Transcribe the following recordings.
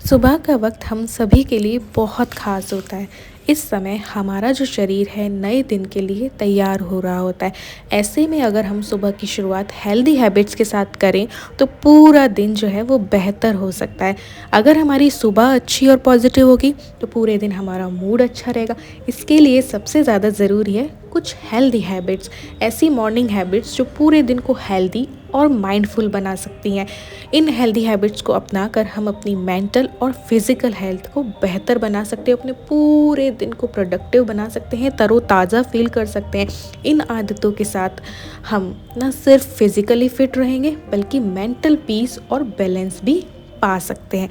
सुबह का वक्त हम सभी के लिए बहुत ख़ास होता है। इस समय हमारा जो शरीर है नए दिन के लिए तैयार हो रहा होता है। ऐसे में अगर हम सुबह की शुरुआत हेल्दी हैबिट्स के साथ करें तो पूरा दिन जो है वो बेहतर हो सकता है। अगर हमारी सुबह अच्छी और पॉजिटिव होगी तो पूरे दिन हमारा मूड अच्छा रहेगा। इसके लिए सबसे ज़्यादा ज़रूरी है कुछ हेल्दी हैबिट्स, ऐसी मॉर्निंग हैबिट्स जो पूरे दिन को हेल्दी और माइंडफुल बना सकती हैं। इन हेल्दी हैबिट्स को अपनाकर हम अपनी मेंटल और फिज़िकल हेल्थ को बेहतर बना सकते हैं, अपने पूरे दिन को प्रोडक्टिव बना सकते हैं, तरोताज़ा फील कर सकते हैं। इन आदतों के साथ हम न सिर्फ फिज़िकली फिट रहेंगे बल्कि मेंटल पीस और बैलेंस भी पा सकते हैं।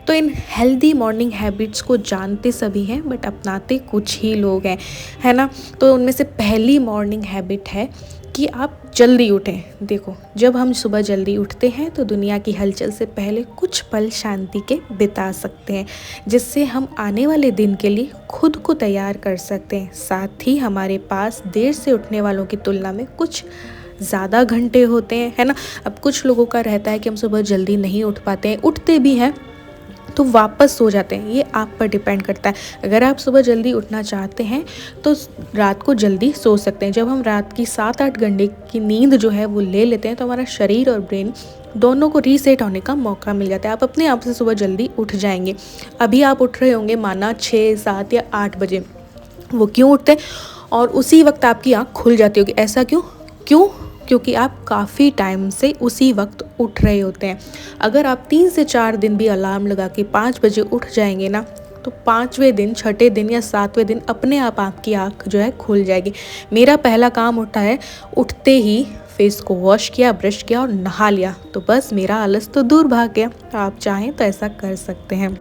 तो इन हेल्दी मॉर्निंग हैबिट्स को जानते सभी हैं बट अपनाते कुछ ही लोग हैं, है ना। तो उनमें से पहली मॉर्निंग हैबिट है कि आप जल्दी उठें। देखो, जब हम सुबह जल्दी उठते हैं तो दुनिया की हलचल से पहले कुछ पल शांति के बिता सकते हैं, जिससे हम आने वाले दिन के लिए खुद को तैयार कर सकते हैं। साथ ही हमारे पास देर से उठने वालों की तुलना में कुछ ज़्यादा घंटे होते हैं, है ना। अब कुछ लोगों का रहता है कि हम सुबह जल्दी नहीं उठ पाते हैं, उठते भी हैं तो वापस सो जाते हैं। ये आप पर डिपेंड करता है। अगर आप सुबह जल्दी उठना चाहते हैं तो रात को जल्दी सो सकते हैं। जब हम रात की 7-8 घंटे की नींद जो है वो ले लेते हैं तो हमारा शरीर और ब्रेन दोनों को रीसेट होने का मौका मिल जाता है। आप अपने आप से सुबह जल्दी उठ जाएंगे। अभी आप उठ रहे होंगे माना 6, 7 या 8 बजे। वो क्यों उठते हैं और उसी वक्त आपकी आँख खुल जाती होगी। ऐसा क्यों क्यों क्योंकि आप काफ़ी टाइम से उसी वक्त उठ रहे होते हैं। अगर आप 3 से 4 दिन भी अलार्म लगा के 5 बजे उठ जाएंगे ना, तो 5वें दिन, 6ठे दिन या 7वें दिन अपने आप आपकी आँख जो है खुल जाएगी। मेरा पहला काम होता है उठते ही फेस को वॉश किया, ब्रश किया और नहा लिया, तो बस मेरा आलस तो दूर भाग गया। तो आप चाहें तो ऐसा कर सकते हैं।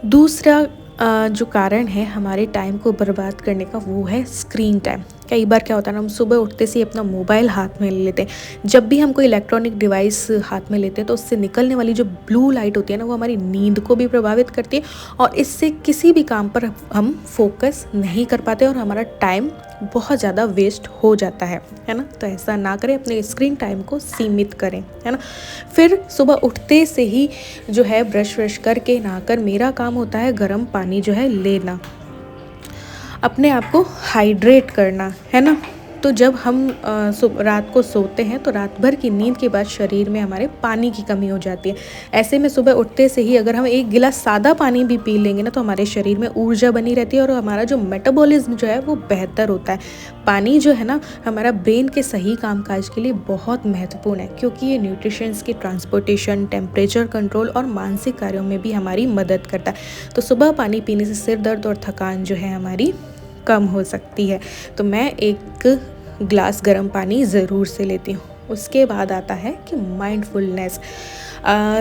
दूसरा जो कारण है हमारे टाइम को बर्बाद करने का वो है स्क्रीन टाइम। कई बार क्या होता है ना, हम सुबह उठते से ही अपना मोबाइल हाथ में ले लेते हैं। जब भी हम कोई इलेक्ट्रॉनिक डिवाइस हाथ में लेते हैं तो उससे निकलने वाली जो ब्लू लाइट होती है ना, वो हमारी नींद को भी प्रभावित करती है और इससे किसी भी काम पर हम फोकस नहीं कर पाते और हमारा टाइम बहुत ज़्यादा वेस्ट हो जाता है ना। तो ऐसा ना करें, अपने स्क्रीन टाइम को सीमित करें, है ना। फिर सुबह उठते से ही जो है ब्रश व्रश करके नहाकर मेरा काम होता है गर्म पानी जो है लेना, अपने आप को हाइड्रेट करना, है ना। तो जब हम रात को सोते हैं तो रात भर की नींद के बाद शरीर में हमारे पानी की कमी हो जाती है। ऐसे में सुबह उठते से ही अगर हम एक गिलास सादा पानी भी पी लेंगे ना, तो हमारे शरीर में ऊर्जा बनी रहती है और हमारा जो मेटाबॉलिज्म जो है वो बेहतर होता है। पानी जो है ना, हमारा ब्रेन के सही कामकाज के लिए बहुत महत्वपूर्ण है, क्योंकि ये न्यूट्रिशंस की ट्रांसपोर्टेशन, टेम्परेचर कंट्रोल और मानसिक कार्यों में भी हमारी मदद करता है। तो सुबह पानी पीने से सिर दर्द और थकान जो है हमारी कम हो सकती है। तो मैं एक ग्लास गर्म पानी ज़रूर से लेती हूँ। उसके बाद आता है कि माइंडफुलनेस।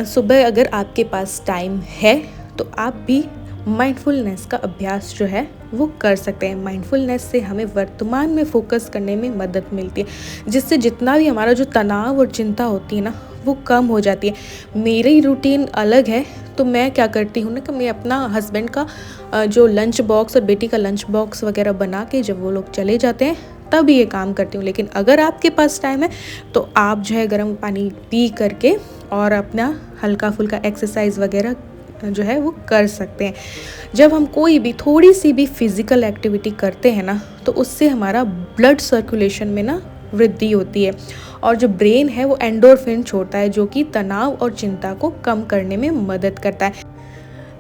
सुबह अगर आपके पास टाइम है तो आप भी माइंडफुलनेस का अभ्यास जो है वो कर सकते हैं। माइंडफुलनेस से हमें वर्तमान में फोकस करने में मदद मिलती है, जिससे जितना भी हमारा जो तनाव और चिंता होती है ना, वो कम हो जाती है। मेरी रूटीन अलग है, तो मैं क्या करती हूँ ना कि मैं अपना हस्बैंड का जो लंच बॉक्स और बेटी का लंच बॉक्स वगैरह बना के जब वो लोग चले जाते हैं तब ये काम करती हूँ। लेकिन अगर आपके पास टाइम है तो आप जो है गर्म पानी पी करके और अपना हल्का फुल्का एक्सरसाइज वगैरह जो है वो कर सकते हैं। जब हम कोई भी थोड़ी सी भी फिज़िकल एक्टिविटी करते हैं ना, तो उससे हमारा ब्लड सर्कुलेशन में ना वृद्धि होती है और जो ब्रेन है वो एंडोर्फिन छोड़ता है, जो कि तनाव और चिंता को कम करने में मदद करता है।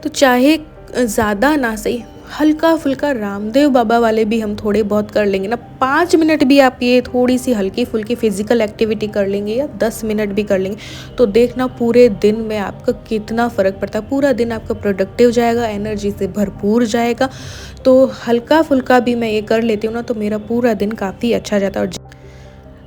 तो चाहे ज़्यादा ना सही, हल्का फुल्का रामदेव बाबा वाले भी हम थोड़े बहुत कर लेंगे ना, 5 मिनट भी आप ये थोड़ी सी हल्की फुल्की फिजिकल एक्टिविटी कर लेंगे या 10 मिनट भी कर लेंगे, तो देखना पूरे दिन में आपका कितना फ़र्क पड़ता है। पूरा दिन आपका प्रोडक्टिव जाएगा, एनर्जी से भरपूर जाएगा। तो हल्का फुल्का भी मैं ये कर लेती हूँ ना, तो मेरा पूरा दिन काफ़ी अच्छा जाता है। और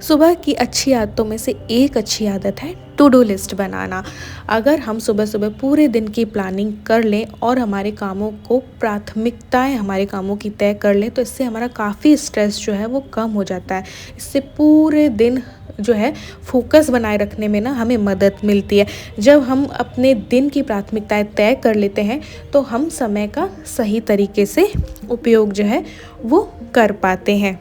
सुबह की अच्छी आदतों में से एक अच्छी आदत है टू डू लिस्ट बनाना। अगर हम सुबह सुबह पूरे दिन की प्लानिंग कर लें और हमारे कामों को प्राथमिकताएं हमारे कामों की तय कर लें, तो इससे हमारा काफ़ी स्ट्रेस जो है वो कम हो जाता है। इससे पूरे दिन जो है फोकस बनाए रखने में ना हमें मदद मिलती है। जब हम अपने दिन की प्राथमिकताएं तय कर लेते हैं तो हम समय का सही तरीके से उपयोग जो है वो कर पाते हैं।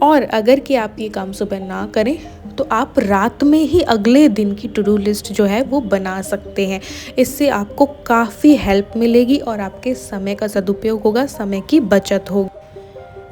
और अगर कि आप ये काम सुबह ना करें तो आप रात में ही अगले दिन की टू डू लिस्ट जो है वो बना सकते हैं। इससे आपको काफ़ी हेल्प मिलेगी और आपके समय का सदुपयोग होगा, समय की बचत होगी।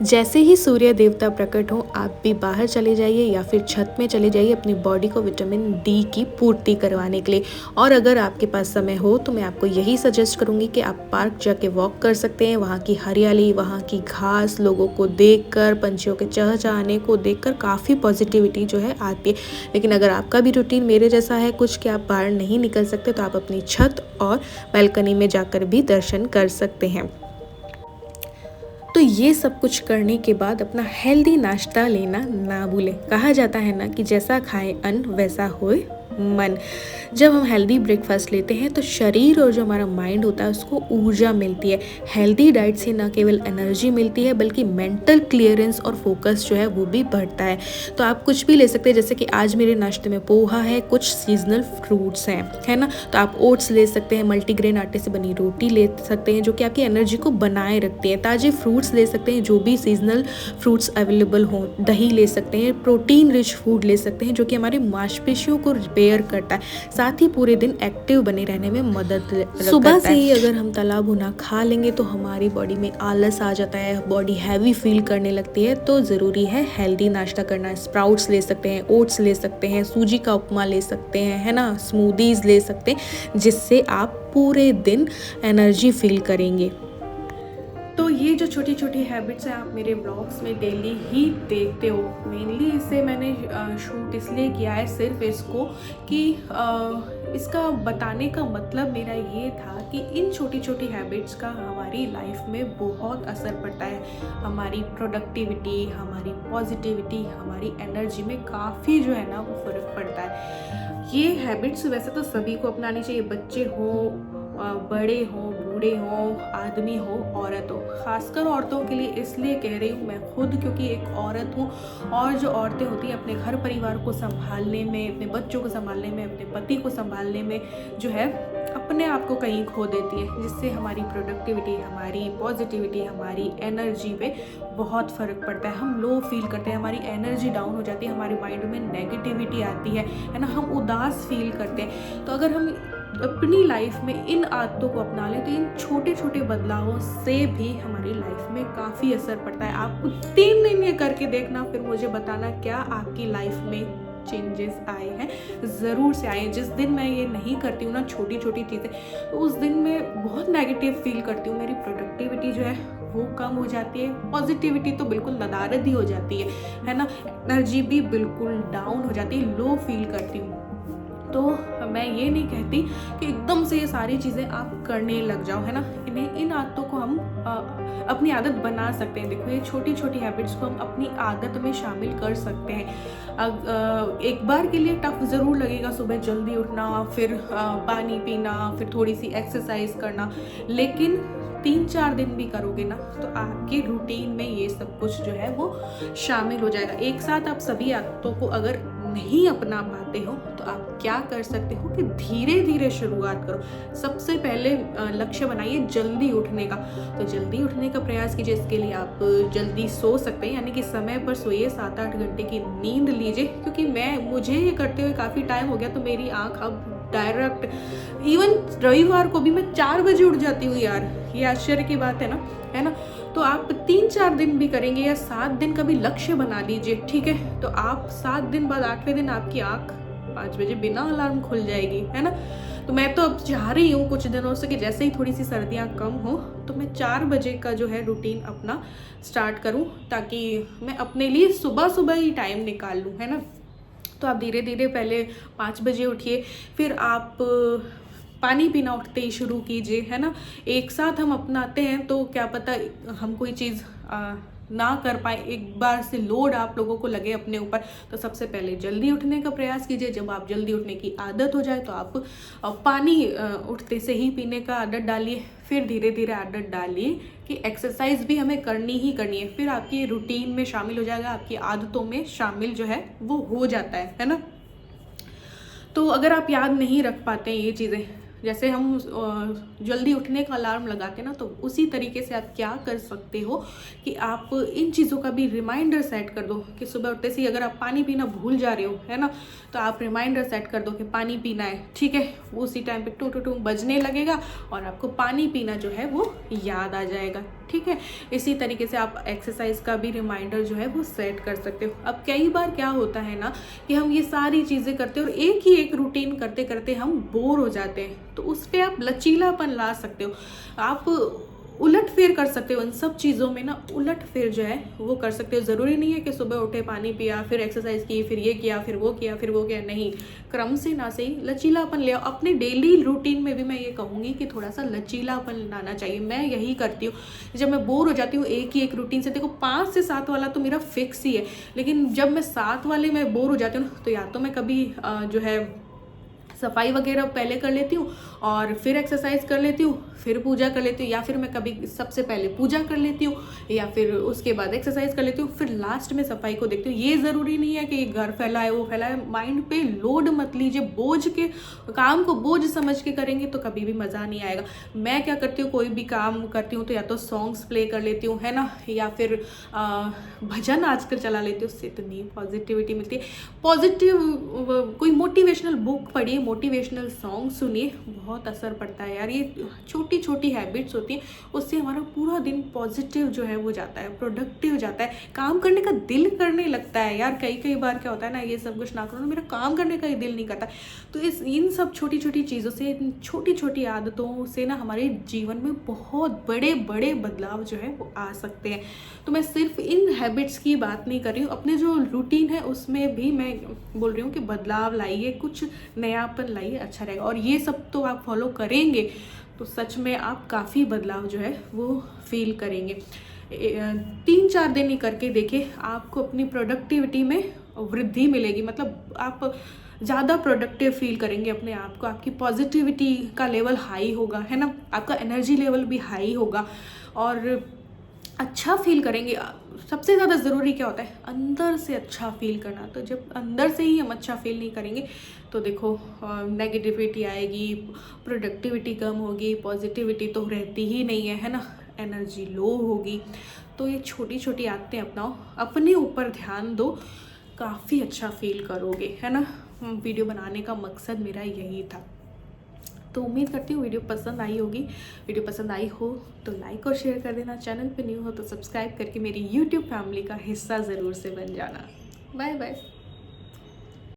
जैसे ही सूर्य देवता प्रकट हो, आप भी बाहर चले जाइए या फिर छत में चले जाइए अपनी बॉडी को विटामिन डी की पूर्ति करवाने के लिए। और अगर आपके पास समय हो तो मैं आपको यही सजेस्ट करूँगी कि आप पार्क जाके वॉक कर सकते हैं। वहाँ की हरियाली, वहाँ की घास, लोगों को देखकर, पंछियों के चहचहाने को देखकर काफ़ी पॉजिटिविटी जो है आती है। लेकिन अगर आपका भी रूटीन मेरे जैसा है कुछ कि आप बाहर नहीं निकल सकते, तो आप अपनी छत और बालकनी में जाकर भी दर्शन कर सकते हैं। तो ये सब कुछ करने के बाद अपना हेल्दी नाश्ता लेना ना भूलें। कहा जाता है ना कि जैसा खाए अन्न वैसा होए मन। जब हम हेल्दी ब्रेकफास्ट लेते हैं तो शरीर और जो हमारा माइंड होता है उसको ऊर्जा मिलती है। हेल्दी डाइट से न केवल एनर्जी मिलती है बल्कि मेंटल क्लियरेंस और फोकस जो है वो भी बढ़ता है। तो आप कुछ भी ले सकते हैं, जैसे कि आज मेरे नाश्ते में पोहा है, कुछ सीजनल फ्रूट्स हैं, है ना। तो आप ओट्स ले सकते हैं, मल्टीग्रेन आटे से बनी रोटी ले सकते हैं जो कि आपकी एनर्जी को बनाए रखती है। ताजे फ्रूट्स ले सकते हैं, जो भी सीजनल फ्रूट्स अवेलेबल हों। दही ले सकते हैं, प्रोटीन रिच फूड ले सकते हैं जो कि हमारी मांसपेशियों को रिपेयर करता है, साथ ही पूरे दिन एक्टिव बने रहने में मदद करता है। सुबह से ही अगर हम तला भुना खा लेंगे तो हमारी बॉडी में आलस आ जाता है, बॉडी हैवी फील करने लगती है। तो ज़रूरी है हेल्दी नाश्ता करना। स्प्राउट्स ले सकते हैं, ओट्स ले सकते हैं, सूजी का उपमा ले सकते हैं, है ना, स्मूदीज़ ले सकते हैं, जिससे आप पूरे दिन एनर्जी फील करेंगे। तो ये जो छोटी छोटी हैबिट्स हैं आप मेरे ब्लॉग्स में डेली ही देखते हो। मेनली इसे मैंने शूट इसलिए किया है सिर्फ इसको कि इसका बताने का मतलब मेरा ये था कि इन छोटी छोटी हैबिट्स का हमारी लाइफ में बहुत असर पड़ता है। हमारी प्रोडक्टिविटी, हमारी पॉजिटिविटी, हमारी एनर्जी में काफ़ी जो है ना वो फ़र्क पड़ता है। ये हैबिट्स वैसे तो सभी को अपनानी चाहिए, बच्चे हों, बड़े हों, बूढ़े हों, आदमी हो, औरत हो। खासकर औरतों के लिए इसलिए कह रही हूँ मैं खुद, क्योंकि एक औरत हूँ। और जो औरतें होती हैं अपने घर परिवार को संभालने में, अपने बच्चों को संभालने में, अपने पति को संभालने में जो है अपने आप को कहीं खो देती है, जिससे हमारी प्रोडक्टिविटी, हमारी पॉजिटिविटी, हमारी एनर्जी पे बहुत फ़र्क पड़ता है। हम लो फील करते हैं, हमारी एनर्जी डाउन हो जाती है, हमारे माइंड में नेगेटिविटी आती है ना, हम उदास फील करते हैं। तो अगर हम अपनी लाइफ में इन आदतों को अपना लें तो इन छोटे छोटे बदलावों से भी हमारी लाइफ में काफ़ी असर पड़ता है। आप 3 दिन ये करके देखना, फिर मुझे बताना क्या आपकी लाइफ में चेंजेस आए हैं। ज़रूर से आए। जिस दिन मैं ये नहीं करती हूँ ना छोटी छोटी चीज़ें, तो उस दिन मैं बहुत नेगेटिव फील करती हूँ। मेरी प्रोडक्टिविटी जो है वो कम हो जाती है, पॉजिटिविटी तो बिल्कुल नदारद ही हो जाती है ना, एनर्जी भी बिल्कुल डाउन हो जाती है, लो फील करती हूँ। तो मैं ये नहीं कहती कि एकदम से ये सारी चीज़ें आप करने लग जाओ, है ना। इन आदतों को हम अपनी आदत बना सकते हैं। देखो ये छोटी छोटी हैबिट्स को हम अपनी आदत में शामिल कर सकते हैं। एक बार के लिए टफ ज़रूर लगेगा, सुबह जल्दी उठना, फिर पानी पीना, फिर थोड़ी सी एक्सरसाइज करना, लेकिन 3-4 दिन भी करोगे ना तो आपके रूटीन में ये सब कुछ जो है वो शामिल हो जाएगा। एक साथ आप सभी आदतों को अगर नहीं अपना पाते हो तो आप क्या कर सकते हो कि धीरे धीरे शुरुआत करो। सबसे पहले लक्ष्य बनाइए जल्दी उठने का। तो जल्दी उठने का प्रयास कीजिए। इसके लिए आप जल्दी सो सकते हैं, यानी कि समय पर सोइए, 7-8 घंटे की नींद लीजिए। क्योंकि मुझे ये करते हुए काफ़ी टाइम हो गया, तो मेरी आँख अब डायरेक्ट इवन रविवार को भी मैं 4 बजे उठ जाती हूँ यार। ये आश्चर्य की बात है ना। तो आप 3-4 दिन भी करेंगे या 7 दिन का भी लक्ष्य बना लीजिए, ठीक है। तो आप 7 दिन बाद 8वें दिन आपकी आँख 5 बजे बिना अलार्म खुल जाएगी, है ना। तो मैं तो अब चाह रही हूँ कुछ दिनों से कि जैसे ही थोड़ी सी सर्दियाँ कम हो तो मैं 4 बजे का जो है रूटीन अपना स्टार्ट करूँ, ताकि मैं अपने लिए सुबह सुबह ही टाइम निकाल लूँ, है ना। तो आप धीरे धीरे पहले 5 बजे उठिए, फिर आप पानी पीना उठते ही शुरू कीजिए, है ना। एक साथ हम अपनाते हैं तो क्या पता हम कोई चीज़ ना कर पाए, एक बार से लोड आप लोगों को लगे अपने ऊपर। तो सबसे पहले जल्दी उठने का प्रयास कीजिए। जब आप जल्दी उठने की आदत हो जाए तो आप पानी उठते से ही पीने का आदत डालिए। फिर धीरे धीरे आदत डालिए कि एक्सरसाइज भी हमें करनी ही करनी है। फिर आपकी रूटीन में शामिल हो जाएगा, आपकी आदतों में शामिल जो है वो हो जाता है ना। तो अगर आप याद नहीं रख पाते हैं ये चीज़ें, जैसे हम जल्दी उठने का अलार्म लगाते हैं ना, तो उसी तरीके से आप क्या कर सकते हो कि आप इन चीज़ों का भी रिमाइंडर सेट कर दो कि सुबह उठते से अगर आप पानी पीना भूल जा रहे हो, है ना, तो आप रिमाइंडर सेट कर दो कि पानी पीना है, ठीक है। उसी टाइम पे टू टू टू बजने लगेगा और आपको पानी पीना जो है वो याद आ जाएगा, ठीक है। इसी तरीके से आप एक्सरसाइज का भी रिमाइंडर जो है वो सेट कर सकते हो। अब कई बार क्या होता है ना कि हम ये सारी चीज़ें करते हैं और एक ही एक रूटीन करते करते हम बोर हो जाते हैं, तो उस पर आप लचीलापन ला सकते हो। आप उलट फेर कर सकते हो, इन सब चीज़ों में ना उलट फेर जो है वो कर सकते हो। ज़रूरी नहीं है कि सुबह उठे, पानी पिया, फिर एक्सरसाइज की, फिर ये किया, फिर वो किया, फिर वो किया, नहीं। क्रम से ना सही लचीलापन ले आओ अपने डेली रूटीन में भी। मैं ये कहूँगी कि थोड़ा सा लचीलापन लाना चाहिए। मैं यही करती हूँ जब मैं बोर हो जाती हूँ एक ही एक रूटीन से। देखो 5 से 7 वाला तो मेरा फिक्स ही है, लेकिन जब मैं 7 वाले में बोर हो जाती हूँ तो या तो मैं कभी जो है सफाई वगैरह पहले कर लेती हूँ और फिर एक्सरसाइज कर लेती हूँ, फिर पूजा कर लेती हूँ, या फिर मैं कभी सबसे पहले पूजा कर लेती हूँ या फिर उसके बाद एक्सरसाइज कर लेती हूँ, फिर लास्ट में सफाई को देखती हूँ। ये ज़रूरी नहीं है कि घर फैला है वो फैला है। माइंड पे लोड मत लीजिए, बोझ के काम को बोझ समझ के करेंगे तो कभी भी मज़ा नहीं आएगा। मैं क्या करती हूँ, कोई भी काम करती हूँ तो या तो सॉन्ग्स प्ले कर लेती हूँ, है ना, या फिर भजन आजकल चला लेती हूँ। उससे इतनी पॉजिटिविटी मिलती है। पॉजिटिव कोई मोटिवेशनल बुक पढ़िए, मोटिवेशनल सॉन्ग सुनिए, बहुत असर पड़ता है यार। ये छोटी छोटी हैबिट्स होती हैं, उससे हमारा पूरा दिन पॉजिटिव जो है वो जाता है, प्रोडक्टिव जाता है, काम करने का दिल करने लगता है यार। कई बार क्या होता है ना, ये सब कुछ ना करो ना, मेरा काम करने का ही दिल नहीं करता। तो इन सब छोटी छोटी चीज़ों से, इन छोटी छोटी आदतों से ना हमारे जीवन में बहुत बड़े बड़े बदलाव जो है वो आ सकते हैं। तो मैं सिर्फ इन हैबिट्स की बात नहीं कर रही हूँ, अपने जो रूटीन है उसमें भी मैं बोल रही हूँ कि बदलाव लाइए, कुछ नयापन लाइए, अच्छा रहेगा। और ये सब तो आप फॉलो करेंगे तो सच में आप काफ़ी बदलाव जो है वो फील करेंगे। 3-4 दिन ही करके देखिए, आपको अपनी प्रोडक्टिविटी में वृद्धि मिलेगी। मतलब आप ज़्यादा प्रोडक्टिव फील करेंगे अपने आप को, आपकी पॉजिटिविटी का लेवल हाई होगा, है ना, आपका एनर्जी लेवल भी हाई होगा और अच्छा फील करेंगे। सबसे ज़्यादा ज़रूरी क्या होता है, अंदर से अच्छा फील करना। तो जब अंदर से ही हम अच्छा फील नहीं करेंगे तो देखो नेगेटिविटी आएगी, प्रोडक्टिविटी कम होगी, पॉजिटिविटी तो रहती ही नहीं है ना, एनर्जी लो होगी। तो ये छोटी छोटी आदतें अपनाओ, अपने ऊपर ध्यान दो, काफ़ी अच्छा फील करोगे, है ना। वीडियो बनाने का मकसद मेरा यही था। तो उम्मीद करती हूँ वीडियो पसंद आई होगी। वीडियो पसंद आई हो तो लाइक और शेयर कर देना, चैनल पे न्यू हो तो सब्सक्राइब करके मेरी यूट्यूब फैमिली का हिस्सा ज़रूर से बन जाना। Bye bye.